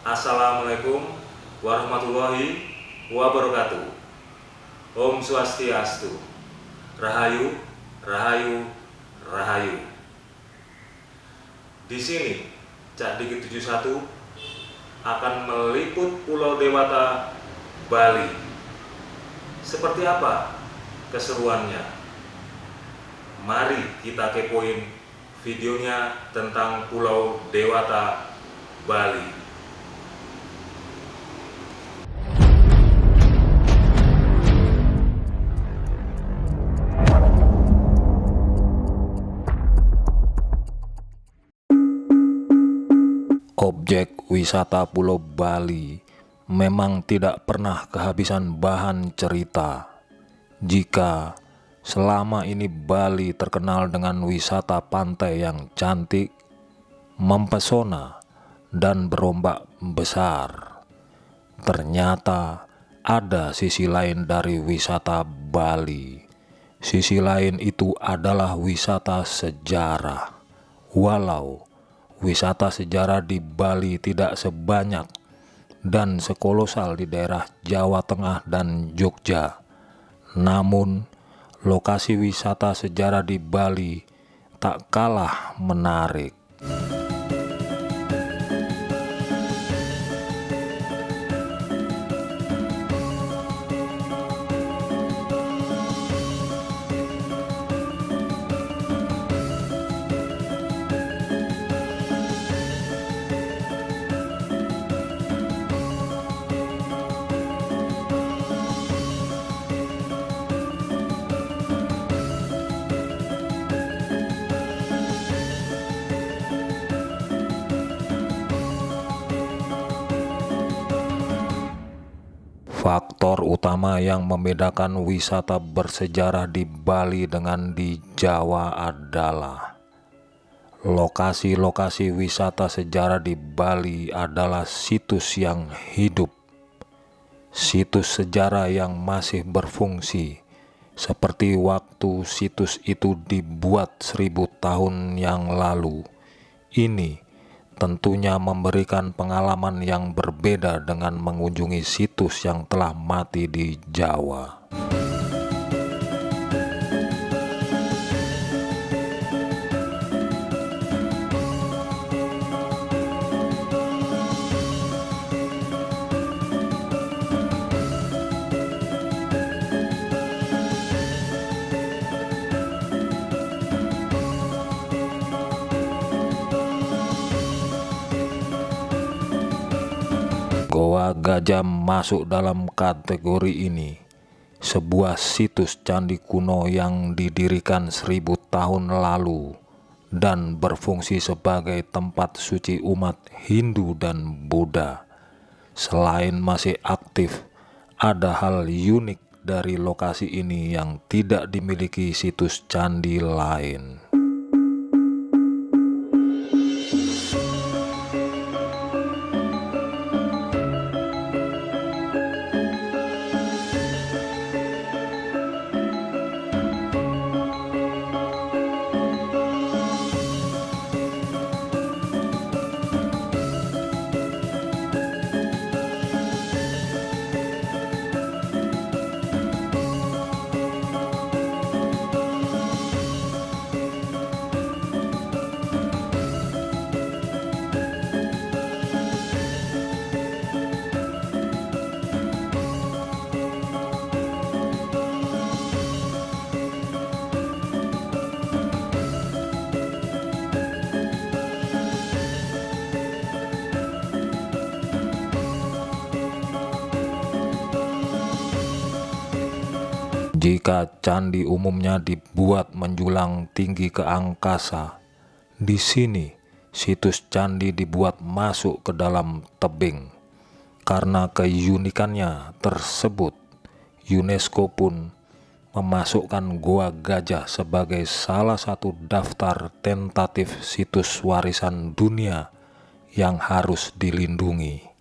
Assalamualaikum warahmatullahi wabarakatuh. Om Swastiastu. Rahayu, Rahayu, Rahayu. Di sini Cak Dikit 71 akan meliput Pulau Dewata, Bali. Seperti apa keseruannya? Mari kita kepoin videonya tentang Pulau Dewata, Bali. Objek wisata Pulau Bali memang tidak pernah kehabisan bahan cerita. Jika selama ini Bali terkenal dengan wisata pantai yang cantik, mempesona, dan berombak besar, ternyata ada sisi lain dari wisata Bali. Sisi lain itu adalah wisata sejarah. Walau wisata sejarah di Bali tidak sebanyak dan sekolosal di daerah Jawa Tengah dan Jogja, namun lokasi wisata sejarah di Bali tak kalah menarik. Faktor utama yang membedakan wisata bersejarah di Bali dengan di Jawa adalah lokasi-lokasi wisata sejarah di Bali adalah situs yang hidup, situs sejarah yang masih berfungsi, seperti waktu situs itu dibuat 1000 tahun yang lalu. Ini tentunya memberikan pengalaman yang berbeda dengan mengunjungi situs yang telah mati di Jawa. Goa Gajah masuk dalam kategori ini, sebuah situs candi kuno yang didirikan 1000 tahun lalu dan berfungsi sebagai tempat suci umat Hindu dan Buddha. Selain masih aktif, ada hal unik dari lokasi ini yang tidak dimiliki situs candi lain. Jika candi umumnya dibuat menjulang tinggi ke angkasa, di sini situs candi dibuat masuk ke dalam tebing. Karena keunikannya tersebut, UNESCO pun memasukkan Goa Gajah sebagai salah satu daftar tentatif situs warisan dunia yang harus dilindungi.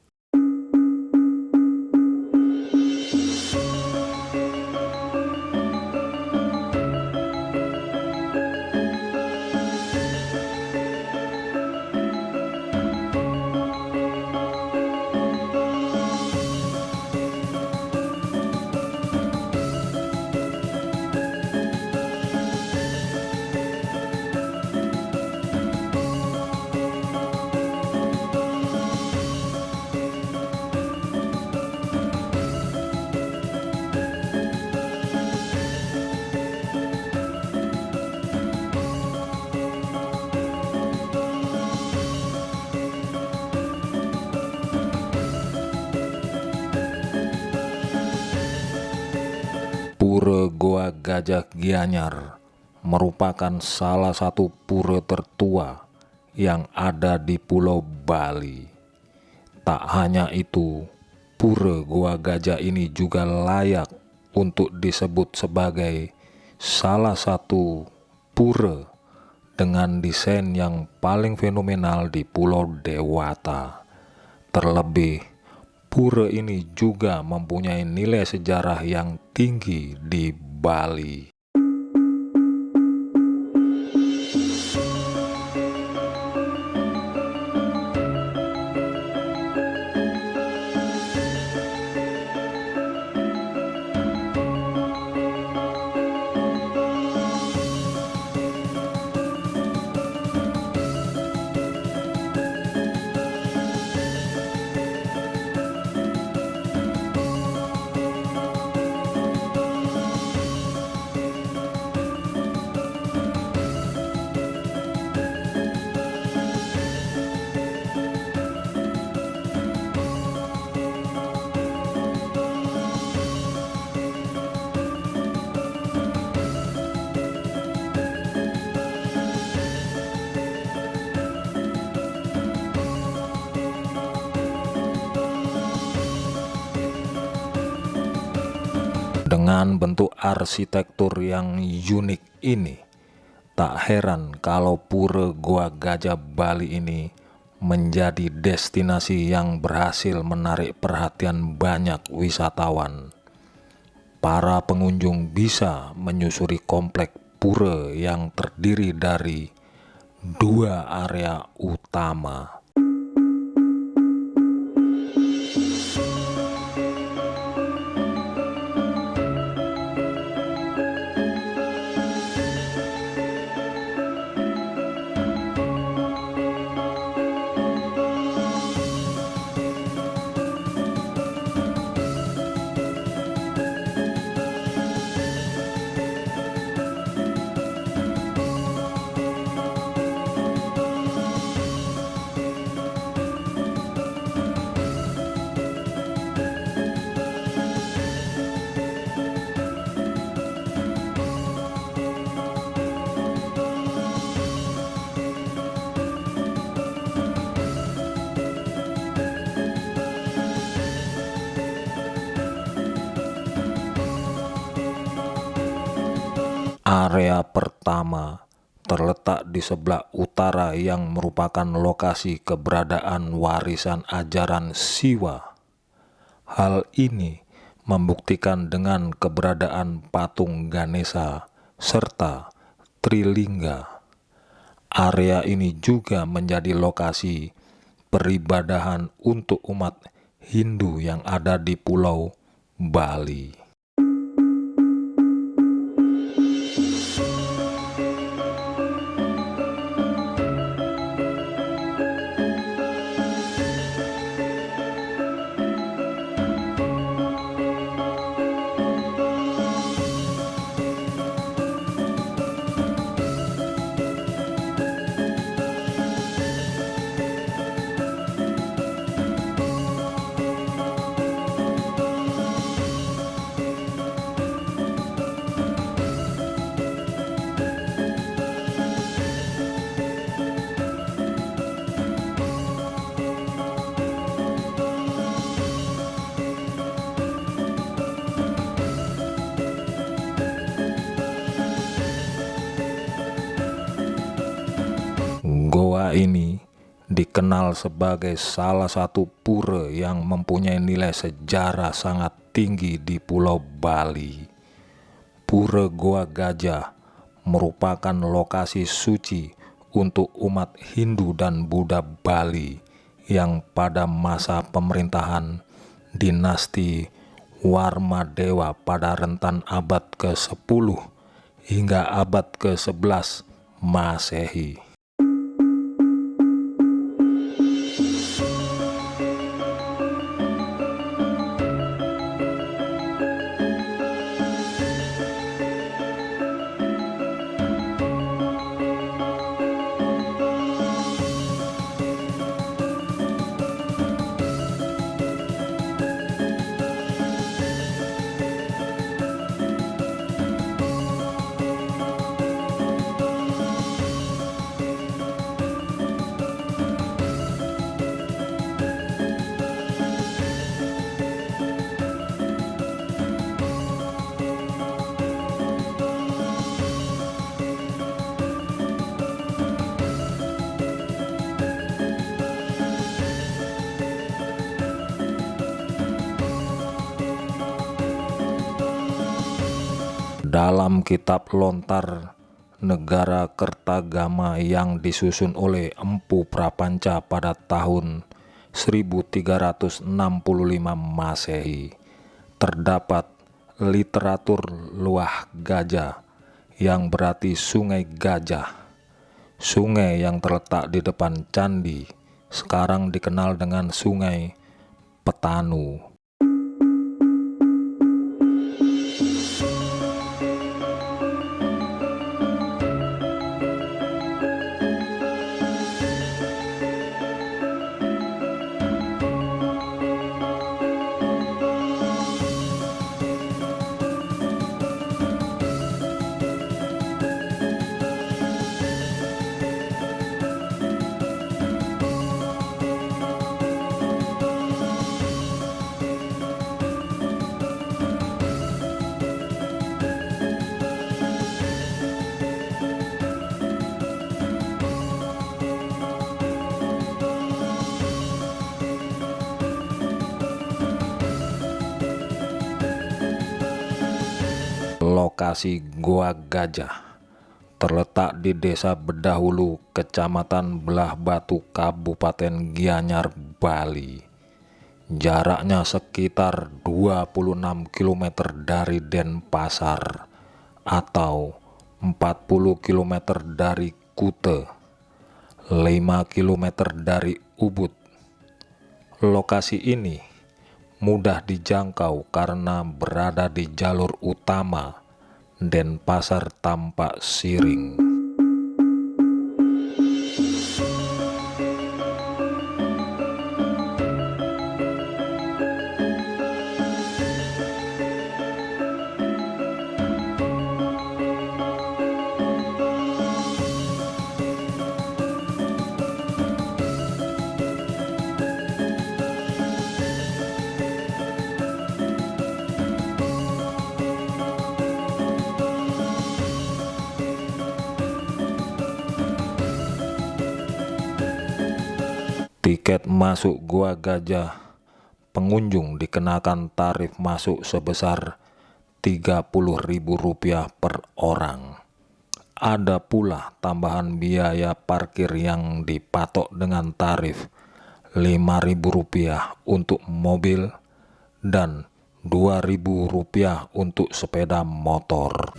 Gajah Gianyar merupakan salah satu pura tertua yang ada di Pulau Bali. Tak hanya itu, pura Goa Gajah ini juga layak untuk disebut sebagai salah satu pura dengan desain yang paling fenomenal di Pulau Dewata. Terlebih, pura ini juga mempunyai nilai sejarah yang tinggi di Bali. Dengan bentuk arsitektur yang unik ini, tak heran kalau pura Goa Gajah Bali ini menjadi destinasi yang berhasil menarik perhatian banyak wisatawan. Para pengunjung bisa menyusuri komplek pura yang terdiri dari 2 area utama. Area pertama terletak di sebelah utara yang merupakan lokasi keberadaan warisan ajaran Siwa. Hal ini membuktikan dengan keberadaan patung Ganesha serta Trilingga. Area ini juga menjadi lokasi peribadahan untuk umat Hindu yang ada di Pulau Bali. Goa ini dikenal sebagai salah satu pura yang mempunyai nilai sejarah sangat tinggi di Pulau Bali. Pura Goa Gajah merupakan lokasi suci untuk umat Hindu dan Buddha Bali yang pada masa pemerintahan dinasti Warmadewa pada rentan abad ke-10 hingga abad ke-11 Masehi. Dalam kitab lontar negara Kertagama yang disusun oleh Empu Prapanca pada tahun 1365 Masehi, terdapat literatur Luah Gajah yang berarti sungai gajah. Sungai yang terletak di depan candi sekarang dikenal dengan Sungai Petanu. Lokasi Goa Gajah terletak di Desa Bedahulu, Kecamatan Belah Batu, Kabupaten Gianyar, Bali. Jaraknya sekitar 26 km dari Denpasar atau 40 km dari Kute, 5 km dari Ubud. Lokasi ini mudah dijangkau karena berada di jalur utama Denpasar Tampak Siring. Tiket masuk Goa Gajah, pengunjung dikenakan tarif masuk sebesar Rp30.000 per orang. Ada pula tambahan biaya parkir yang dipatok dengan tarif Rp5.000 untuk mobil dan Rp2.000 untuk sepeda motor.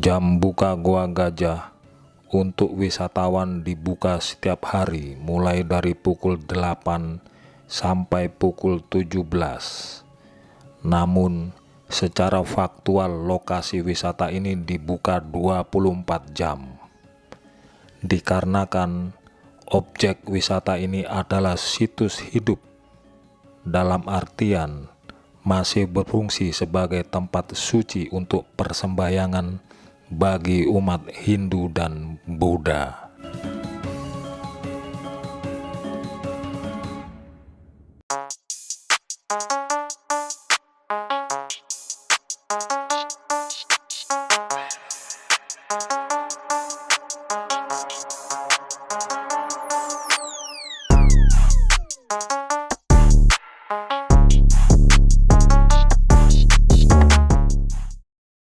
Jam buka Goa Gajah untuk wisatawan dibuka setiap hari mulai dari pukul 8 sampai pukul 17. Namun secara faktual lokasi wisata ini dibuka 24 jam. Dikarenakan objek wisata ini adalah situs hidup, dalam artian masih berfungsi sebagai tempat suci untuk persembahyangan bagi umat Hindu dan Buddha.